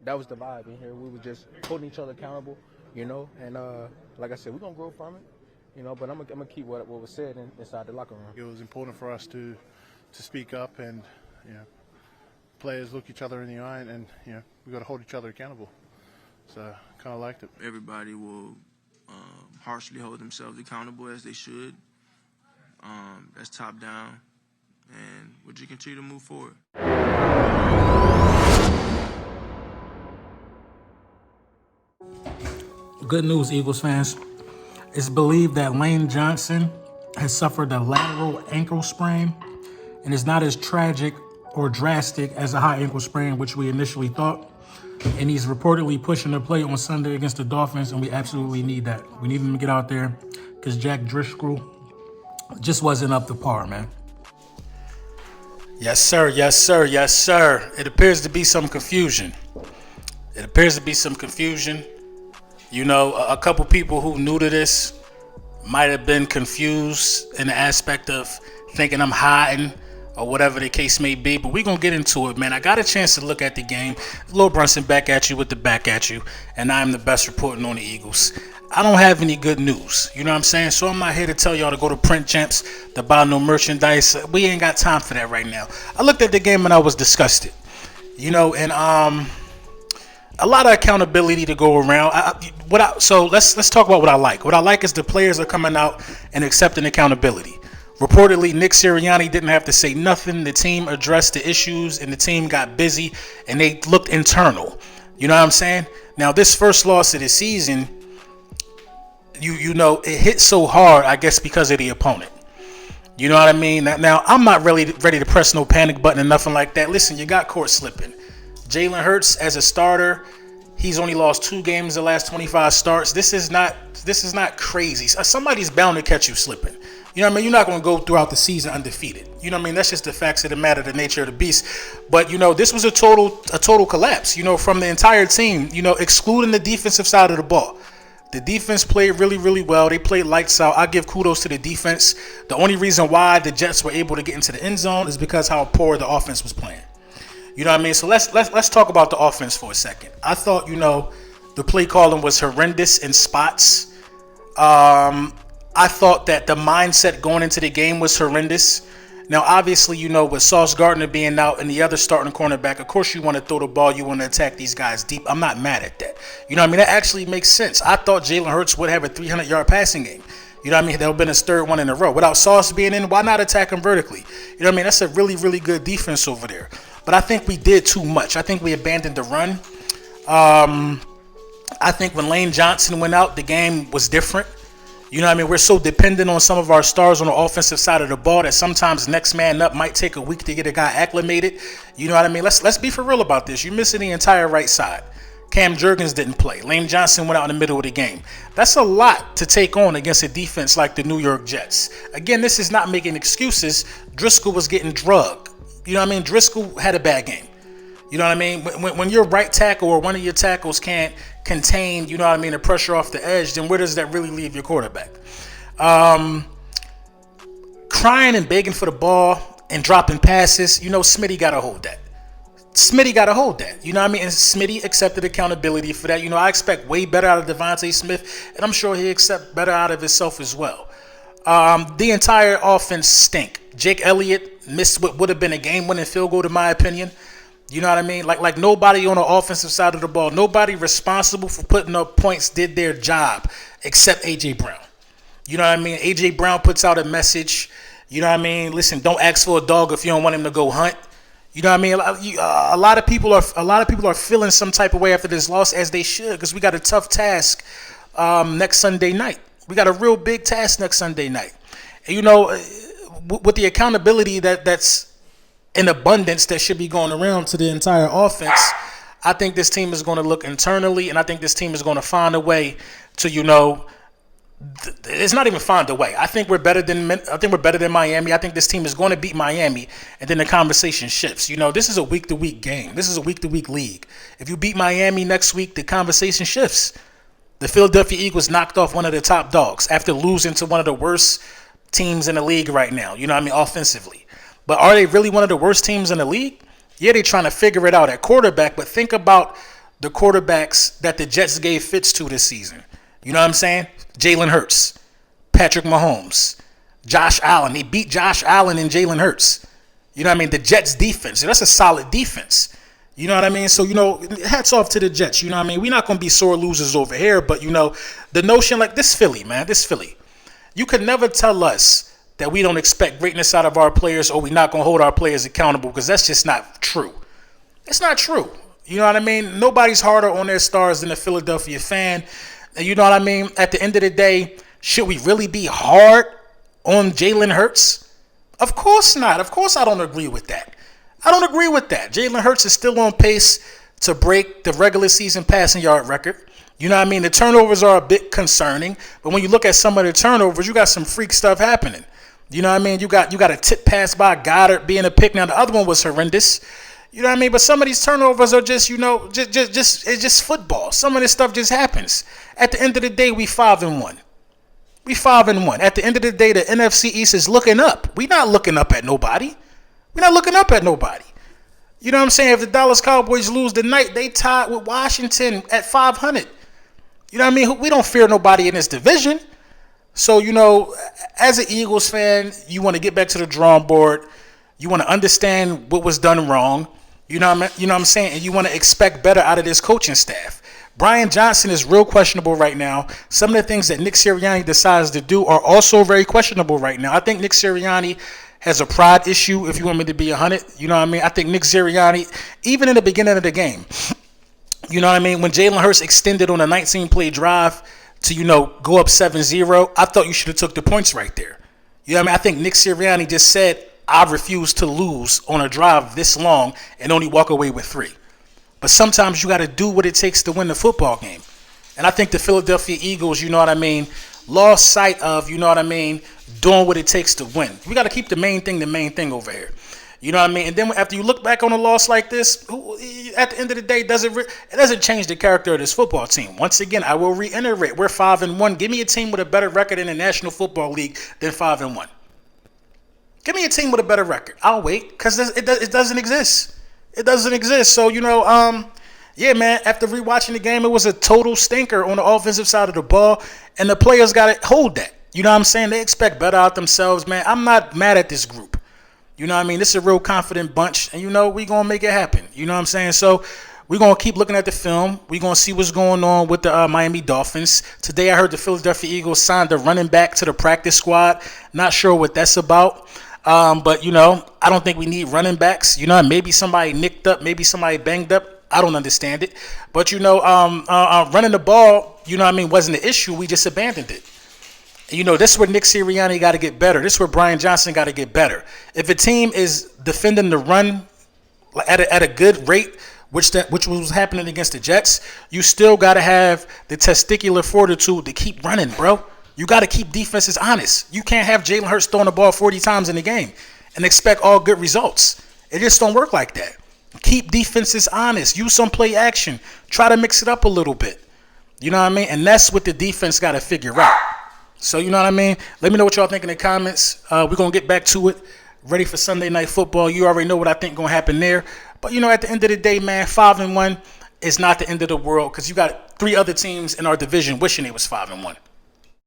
that was the vibe in here. We were just holding each other accountable, and like I said, we're gonna grow from it, But I'm gonna keep what was said inside the locker room. It was important for us to speak up, and players look each other in the eye, and we got to hold each other accountable. So kind of liked it. Everybody will harshly hold themselves accountable as they should. That's top down, and we'll just continue to move forward. Good news, Eagles fans. It's believed that Lane Johnson has suffered a lateral ankle sprain, and it's not as tragic or drastic as a high ankle sprain, which we initially thought. And he's reportedly pushing to play on Sunday against the Dolphins, and we absolutely need that. We need him to get out there because Jack Driscoll just wasn't up to par, man. Yes, sir. Yes, sir. Yes, sir. It appears to be some confusion. A couple people who knew to this might have been confused in the aspect of thinking I'm hiding or whatever the case may be, but we're going to get into it, man. I got a chance to look at the game. Lil Brunson back at you with the back at you, and I'm the best reporting on the Eagles. I don't have any good news, you know what I'm saying? So I'm not here to tell y'all to go to Print Champs to buy no merchandise. We ain't got time for that right now. I looked at the game and I was disgusted, and a lot of accountability to go around. So let's talk about what I like. What I like is the players are coming out and accepting accountability. Reportedly, Nick Sirianni didn't have to say nothing. The team addressed the issues, and the team got busy, and they looked internal. You know what I'm saying? Now, this first loss of the season, it hit so hard, I guess, because of the opponent. You know what I mean? Now, I'm not really ready to press no panic button or nothing like that. Listen, you got caught slipping. Jalen Hurts, as a starter, he's only lost 2 games the last 25 starts. This is not crazy. Somebody's bound to catch you slipping. You know what I mean? You're not going to go throughout the season undefeated. You know what I mean? That's just the facts of the matter, the nature of the beast. But, this was a total collapse, from the entire team, excluding the defensive side of the ball. The defense played really, really well. They played lights out. I give kudos to the defense. The only reason why the Jets were able to get into the end zone is because how poor the offense was playing. You know what I mean? So let's talk about the offense for a second. I thought, the play calling was horrendous in spots. I thought that the mindset going into the game was horrendous. Now, obviously, with Sauce Gardner being out and the other starting cornerback, of course you want to throw the ball, you want to attack these guys deep. I'm not mad at that. You know what I mean? That actually makes sense. I thought Jalen Hurts would have a 300-yard passing game. You know what I mean? That would have been his third one in a row. Without Sauce being in, why not attack him vertically? You know what I mean? That's a really, really good defense over there. But I think we did too much. I think we abandoned the run. I think when Lane Johnson went out, the game was different. You know what I mean? We're so dependent on some of our stars on the offensive side of the ball that sometimes next man up might take a week to get a guy acclimated. You know what I mean? Let's be for real about this. You're missing the entire right side. Cam Jurgens didn't play. Lane Johnson went out in the middle of the game. That's a lot to take on against a defense like the New York Jets. Again, this is not making excuses. Driscoll was getting drugged. You know what I mean? Driscoll had a bad game. You know what I mean? When your right tackle or one of your tackles can't contain, you know what I mean, the pressure off the edge, then where does that really leave your quarterback? Crying and begging for the ball and dropping passes, Smitty got to hold that. You know what I mean? And Smitty accepted accountability for that. I expect way better out of Devontae Smith, and I'm sure he accept better out of himself as well. The entire offense stink. Jake Elliott missed what would have been a game-winning field goal, in my opinion. You know what I mean? Like nobody on the offensive side of the ball, nobody responsible for putting up points did their job except A.J. Brown. You know what I mean? A.J. Brown puts out a message. You know what I mean? Listen, don't ask for a dog if you don't want him to go hunt. You know what I mean? A lot of people are feeling some type of way after this loss, as they should, because we got a tough task next Sunday night. We got a real big task next Sunday night. And, with the accountability that's in abundance that should be going around to the entire offense, I think this team is going to look internally, and I think this team is going to find a way to, it's not even find a way. I think we're better than Miami. I think this team is going to beat Miami, and then the conversation shifts. This is a week-to-week game. This is a week-to-week league. If you beat Miami next week, the conversation shifts. The Philadelphia Eagles knocked off one of the top dogs after losing to one of the worst teams in the league right now. You know what I mean? Offensively. But are they really one of the worst teams in the league? Yeah, they're trying to figure it out at quarterback, but think about the quarterbacks that the Jets gave fits to this season. You know what I'm saying? Jalen Hurts, Patrick Mahomes, Josh Allen. They beat Josh Allen and Jalen Hurts. You know what I mean? The Jets defense. That's a solid defense. You know what I mean? So, hats off to the Jets. You know what I mean? We're not going to be sore losers over here. But, the notion like this Philly, man, this Philly. You could never tell us that we don't expect greatness out of our players or we're not going to hold our players accountable because that's just not true. It's not true. You know what I mean? Nobody's harder on their stars than a Philadelphia fan. And you know what I mean? At the end of the day, should we really be hard on Jalen Hurts? Of course not. Of course I don't agree with that. I don't agree with that. Jalen Hurts is still on pace to break the regular season passing yard record. You know what I mean? The turnovers are a bit concerning, but when you look at some of the turnovers, you got some freak stuff happening. You know what I mean? You got a tip pass by Goddard being a pick. Now the other one was horrendous. You know what I mean? But some of these turnovers are just, it's just football. Some of this stuff just happens. At the end of the day, we 5-1. We 5-1. At the end of the day, the NFC East is looking up. We're not looking up at nobody. We're not looking up at nobody. You know what I'm saying? If the Dallas Cowboys lose tonight, they tied with Washington at 500. You know what I mean? We don't fear nobody in this division. So, as an Eagles fan, you want to get back to the drawing board. You want to understand what was done wrong. You know what I'm saying? And you want to expect better out of this coaching staff. Brian Johnson is real questionable right now. Some of the things that Nick Sirianni decides to do are also very questionable right now. I think Nick Sirianni has a pride issue, if you want me to be 100. You know what I mean? I think Nick Sirianni, even in the beginning of the game, you know what I mean? When Jalen Hurts extended on a 19-play drive to, go up 7-0, I thought you should have took the points right there. You know what I mean? I think Nick Sirianni just said, I refuse to lose on a drive this long and only walk away with 3. But sometimes you got to do what it takes to win the football game. And I think the Philadelphia Eagles, lost sight of, doing what it takes to win. We got to keep the main thing over here. You know what I mean? And then after you look back on a loss like this, at the end of the day, it doesn't change the character of this football team. Once again, I will reiterate, we're 5-1. Give me a team with a better record in the National Football League than 5-1. Give me a team with a better record. I'll wait because it doesn't exist. It doesn't exist. So, yeah, man, after rewatching the game, it was a total stinker on the offensive side of the ball, and the players got to hold that. You know what I'm saying? They expect better out themselves, man. I'm not mad at this group. You know what I mean? This is a real confident bunch, and we going to make it happen. You know what I'm saying? So we're going to keep looking at the film. We're going to see what's going on with the Miami Dolphins. Today I heard the Philadelphia Eagles signed a running back to the practice squad. Not sure what that's about. But, I don't think we need running backs. Maybe somebody nicked up, maybe somebody banged up. I don't understand it. But, running the ball, wasn't the issue. We just abandoned it. This is where Nick Sirianni got to get better. This is where Brian Johnson got to get better. If a team is defending the run at a good rate, which was happening against the Jets, you still got to have the testicular fortitude to keep running, bro. You got to keep defenses honest. You can't have Jalen Hurts throwing the ball 40 times in the game and expect all good results. It just don't work like that. Keep defenses honest. Use some play action. Try to mix it up a little bit. You know what I mean? And that's what the defense got to figure out. So, you know what I mean? Let me know what y'all think in the comments. We're going to get back to it. Ready for Sunday Night Football. You already know what I think going to happen there. But, at the end of the day, man, 5-1 is not the end of the world because you got 3 other teams in our division wishing it was 5-1.